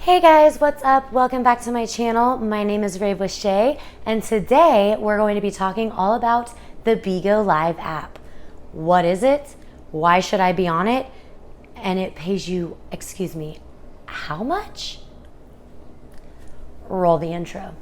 Hey guys, what's up? Welcome back to my channel. My name is RaveWithShai, and today we're going to be talking all about the Bigo Live app. What is it? Why should I be on it? And it pays you, excuse me, how much? Roll the intro.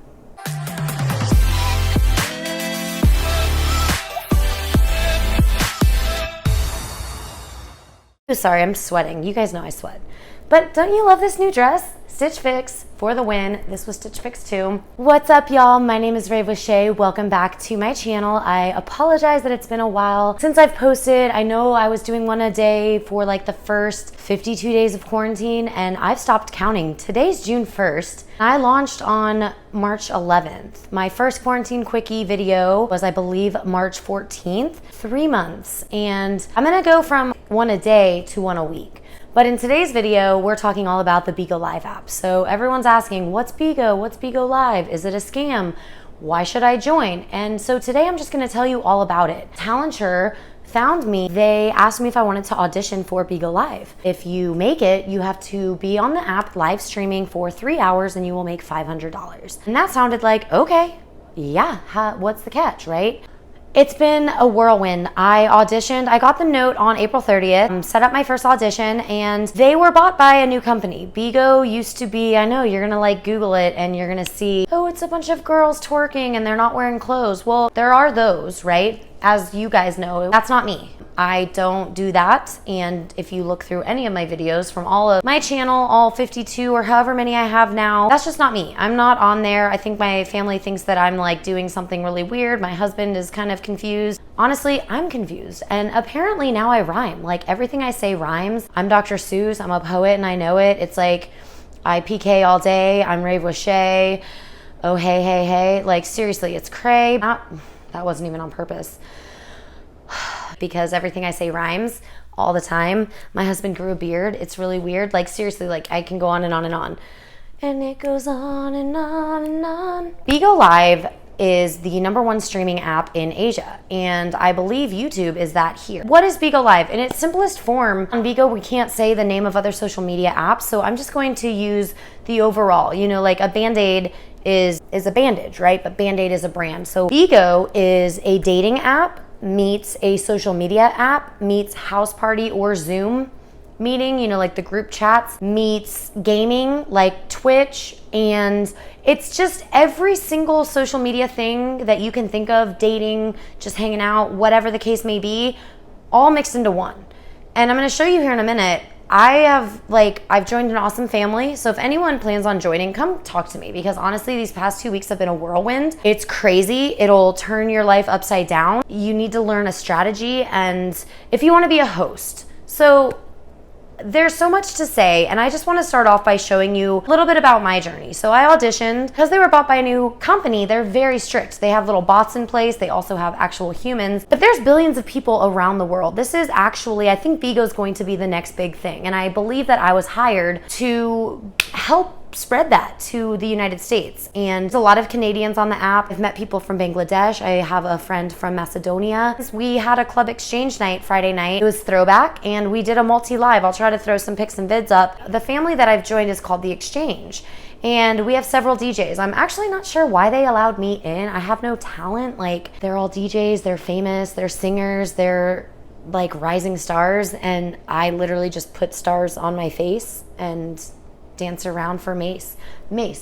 Sorry, I'm sweating. You guys know I sweat. But don't you love this new dress? Stitch Fix for the win. This was Stitch Fix too. What's up, y'all? My name is RaveWithShai. Welcome back to my channel. I apologize that it's been a while since I've posted. I know I was doing one a day for like the first 52 days of quarantine, and I've stopped counting. Today's June 1st. I launched on March 11th. My first quarantine quickie video was, I believe, March 14th. 3 months. And I'm gonna go from one a day to one a week. But in today's video, we're talking all about the Bigo Live app. So everyone's asking, what's Bigo? What's Bigo Live? Is it a scam? Why should I join? And so today I'm just gonna tell you all about it. Talenture found me. They asked me if I wanted to audition for Bigo Live. If you make it, you have to be on the app live streaming for 3 hours and you will make $500. And that sounded like, okay, yeah, what's the catch, right? It's been a whirlwind. I auditioned, I got the note on April 30th, set up my first audition, and they were bought by a new company. Bigo used to be, I know, you're gonna like Google it and you're gonna see, oh, it's a bunch of girls twerking and they're not wearing clothes. Well, there are those, right? As you guys know, that's not me. I don't do that, and if you look through any of my videos from all of my channel, all 52 or however many I have now, that's just not me. I'm not on there. I think my family thinks that I'm like doing something really weird. My husband is kind of confused. Honestly, I'm confused, and apparently now I rhyme. Like everything I say rhymes. I'm Dr. Seuss, I'm a poet and I know it. It's like I PK all day, I'm RaveWithShai, oh hey, hey, hey. Like seriously, it's cray. That wasn't even on purpose. Because everything I say rhymes all the time. My husband grew a beard. It's really weird. Like seriously, like I can go on and on and on. And it goes on and on and on. Bigo Live is the #1 streaming app in Asia, and I believe YouTube is that here. What is Bigo Live? In its simplest form, on Bigo we can't say the name of other social media apps, so I'm just going to use the overall. You know, like a Band-Aid is a bandage, right? But Band-Aid is a brand. So Bigo is a dating app meets a social media app, meets house party or Zoom meeting, you know, like the group chats, meets gaming like Twitch, and it's just every single social media thing that you can think of, dating, just hanging out, whatever the case may be, all mixed into one. And I'm gonna show you here in a minute. I've joined an awesome family. So if anyone plans on joining, come talk to me, because honestly, these past 2 weeks have been a whirlwind. It's crazy. It'll turn your life upside down. You need to learn a strategy, and if you want to be a host. So there's so much to say, and I just want to start off by showing you a little bit about my journey. So I auditioned. Because they were bought by a new company, they're very strict. They have little bots in place. They also have actual humans. But there's billions of people around the world. This is actually, I think Bigo's going to be the next big thing. And I believe that I was hired to help spread that to the United States. And there's a lot of Canadians on the app. I've met people from Bangladesh. I have a friend from Macedonia. We had a club exchange night Friday night. It was throwback, and we did a multi-live. I'll try to throw some pics and vids up. The family that I've joined is called The Exchange, and we have several DJs. I'm actually not sure why they allowed me in. I have no talent. Like, they're all DJs, they're famous, they're singers, they're like rising stars, and I literally just put stars on my face and dance around for mace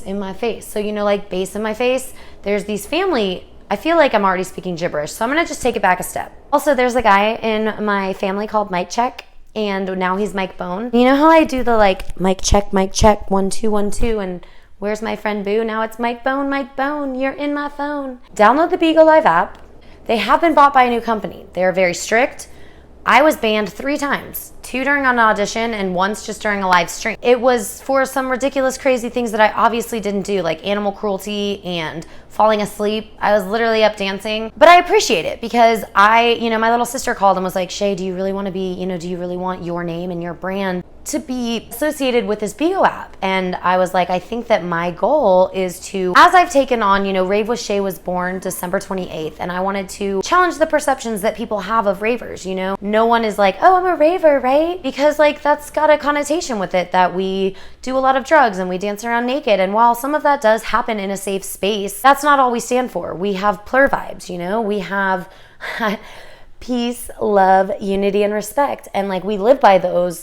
in my face. So, you know, like bass in my face. There's these family, I feel like I'm already speaking gibberish, so I'm gonna just take it back a step. Also, there's a guy in my family called Mic Check, and now he's Mike Bone. You know how I do the like mic check, 1 2 1 2, and where's my friend Boo? Now it's Mike Bone, you're in my phone. Download the Bigo Live app. They have been bought by a new company. They're very strict. I was banned 3 times, 2 during an audition and once just during a live stream. It was for some ridiculous, crazy things that I obviously didn't do, like animal cruelty and falling asleep. I was literally up dancing, but I appreciate it because my little sister called and was like, Shay, do you really want to be, do you really want your name and your brand to be associated with this Bigo app. And I was like, I think that my goal is to, as I've taken on, Rave with Shay was born December 28th, and I wanted to challenge the perceptions that people have of ravers. No one is like, oh, I'm a raver, right? Because like that's got a connotation with it that we do a lot of drugs and we dance around naked. And while some of that does happen in a safe space, that's not all we stand for. We have plur vibes, we have peace, love, unity, and respect. And like we live by those.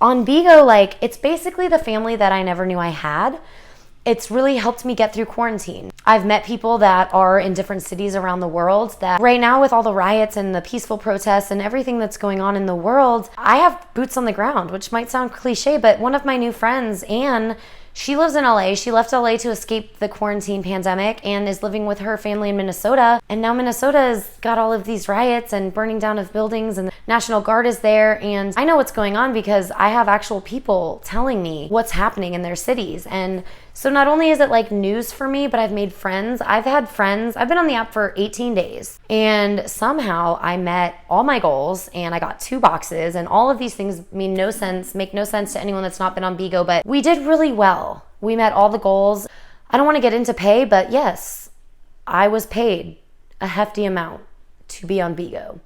On Bigo, like, it's basically the family that I never knew I had. It's really helped me get through quarantine. I've met people that are in different cities around the world that right now with all the riots and the peaceful protests and everything that's going on in the world, I have boots on the ground, which might sound cliche, but one of my new friends, Anne, she lives in LA. She left LA to escape the quarantine pandemic and is living with her family in Minnesota. And now Minnesota has got all of these riots and burning down of buildings, and the National Guard is there. And I know what's going on because I have actual people telling me what's happening in their cities. And so not only is it like news for me, but I've made friends. I've had friends. I've been on the app for 18 days. And somehow I met all my goals and I got 2 boxes, and all of these things make no sense to anyone that's not been on Bigo, but we did really well. We met all the goals. I don't want to get into pay, but yes, I was paid a hefty amount to be on Bigo,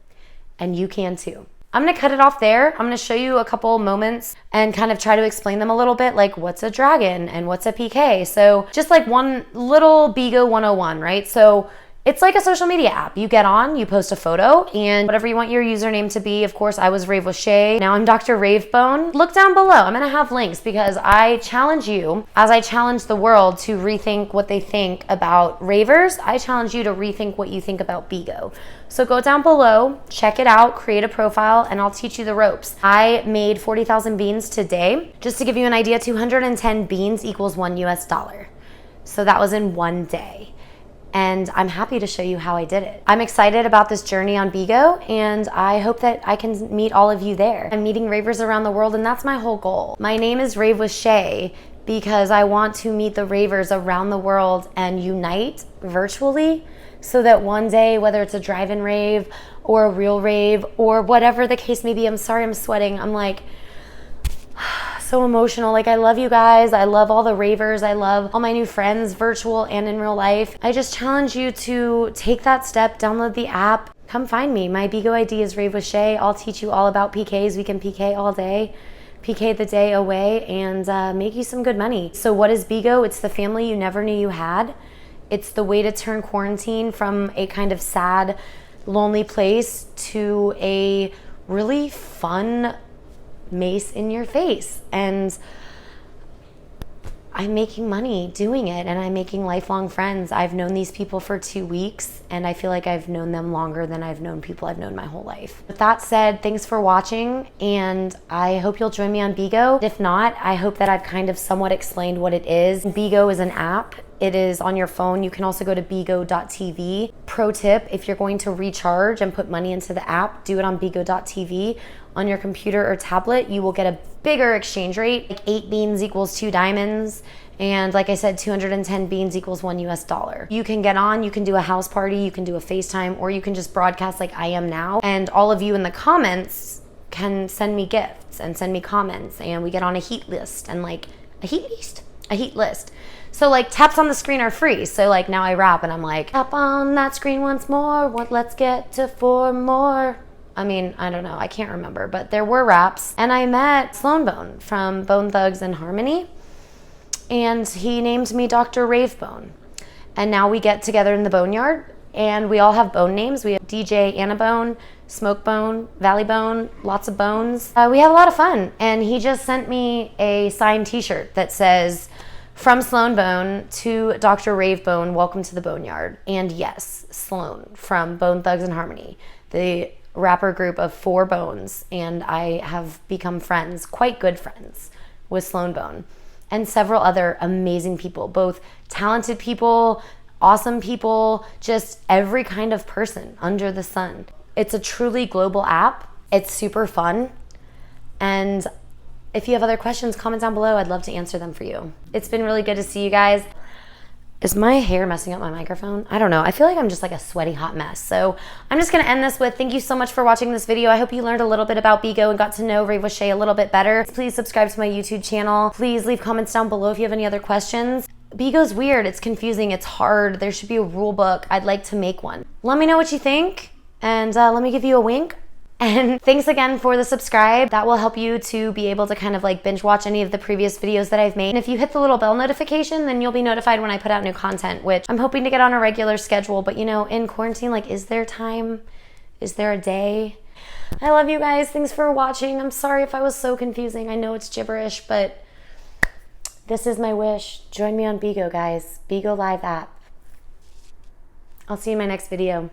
and you can too. I'm going to cut it off there. I'm going to show you a couple moments and kind of try to explain them a little bit, like what's a dragon and what's a PK. So just like one little Bigo 101, right? So it's like a social media app. You get on, you post a photo, and whatever you want your username to be. Of course, I was Rave with Shay. Now I'm DrRaveBone. Look down below. I'm gonna have links because I challenge you, as I challenge the world to rethink what they think about ravers, I challenge you to rethink what you think about Bigo. So go down below, check it out, create a profile, and I'll teach you the ropes. I made 40,000 beans today. Just to give you an idea, 210 beans equals $1. So that was in one day. And I'm happy to show you how I did it. I'm excited about this journey on Bigo, and I hope that I can meet all of you there. I'm meeting ravers around the world, and that's my whole goal. My name is Rave with Shay because I want to meet the ravers around the world and unite virtually so that one day, whether it's a drive-in rave or a real rave or whatever the case may be, I'm sorry I'm sweating. I'm like, so emotional. Like, I love you guys. I love all the ravers. I love all my new friends, virtual and in real life. I just challenge you to take that step, download the app, come find me. My Bigo ID is Rave with Shay. I'll teach you all about PKs. We can PK all day, PK the day away, and make you some good money. So what is Bigo? It's the family you never knew you had. It's the way to turn quarantine from a kind of sad, lonely place to a really fun mace in your face. And I'm making money doing it, and I'm making lifelong friends. I've known these people for 2 weeks, and I feel like I've known them longer than I've known people I've known my whole life. With that said, thanks for watching, and I hope you'll join me on Bigo. If not, I hope that I've kind of somewhat explained what it is. Bigo is an app. It is on your phone. You can also go to bigo.tv. Pro tip, if you're going to recharge and put money into the app, do it on bigo.tv. On your computer or tablet, you will get a bigger exchange rate. Like 8 beans equals 2 diamonds. And like I said, 210 beans equals $1. You can get on, you can do a house party, you can do a FaceTime, or you can just broadcast like I am now. And all of you in the comments can send me gifts and send me comments, and we get on a heat list. And like, a heat list. So like taps on the screen are free. So like now I rap and I'm like, tap on that screen once more. Let's get to 4 more. I mean, I don't know. I can't remember, but there were raps. And I met SloanBone from Bone Thugs-n-Harmony, and he named me DrRaveBone. And now we get together in the Boneyard, and we all have bone names. We have DJ Annabone, Smokebone, Valleybone, lots of bones. We have a lot of fun. And he just sent me a signed t-shirt that says, "From SloanBone to DrRaveBone, welcome to the Boneyard." And yes, Sloan from Bone Thugs-n-Harmony, the rapper group of 4 bones. And I have become friends, quite good friends, with SloanBone and several other amazing people, both talented people, awesome people, just every kind of person under the sun. It's a truly global app. It's super fun. And if you have other questions, comment down below. I'd love to answer them for you. It's been really good to see you guys. Is my hair messing up my microphone? I don't know. I feel like I'm just like a sweaty hot mess. So I'm just gonna end this with thank you so much for watching this video. I hope you learned a little bit about Bigo and got to know RaveWithShai a little bit better. Please subscribe to my YouTube channel. Please leave comments down below if you have any other questions. Bigo's weird, it's confusing, it's hard. There should be a rule book. I'd like to make one. Let me know what you think, and let me give you a wink. And thanks again for the subscribe. That will help you to be able to kind of like binge watch any of the previous videos that I've made. And if you hit the little bell notification, then you'll be notified when I put out new content, which I'm hoping to get on a regular schedule. But you know, in quarantine, like, is there time? Is there a day? I love you guys. Thanks for watching. I'm sorry if I was so confusing. I know it's gibberish, but this is my wish. Join me on Bigo, guys. Bigo Live app. I'll see you in my next video.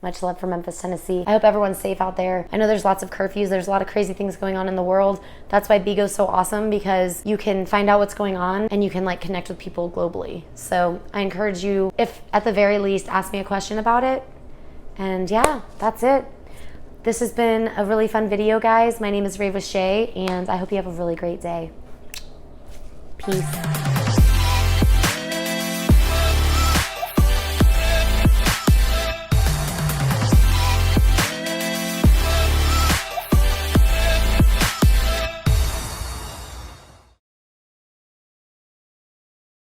Much love from Memphis, Tennessee. I hope everyone's safe out there. I know there's lots of curfews. There's a lot of crazy things going on in the world. That's why Bigo's so awesome, because you can find out what's going on and you can like connect with people globally. So I encourage you, if at the very least, ask me a question about it. And yeah, that's it. This has been a really fun video, guys. My name is RaveWithShai, and I hope you have a really great day. Peace.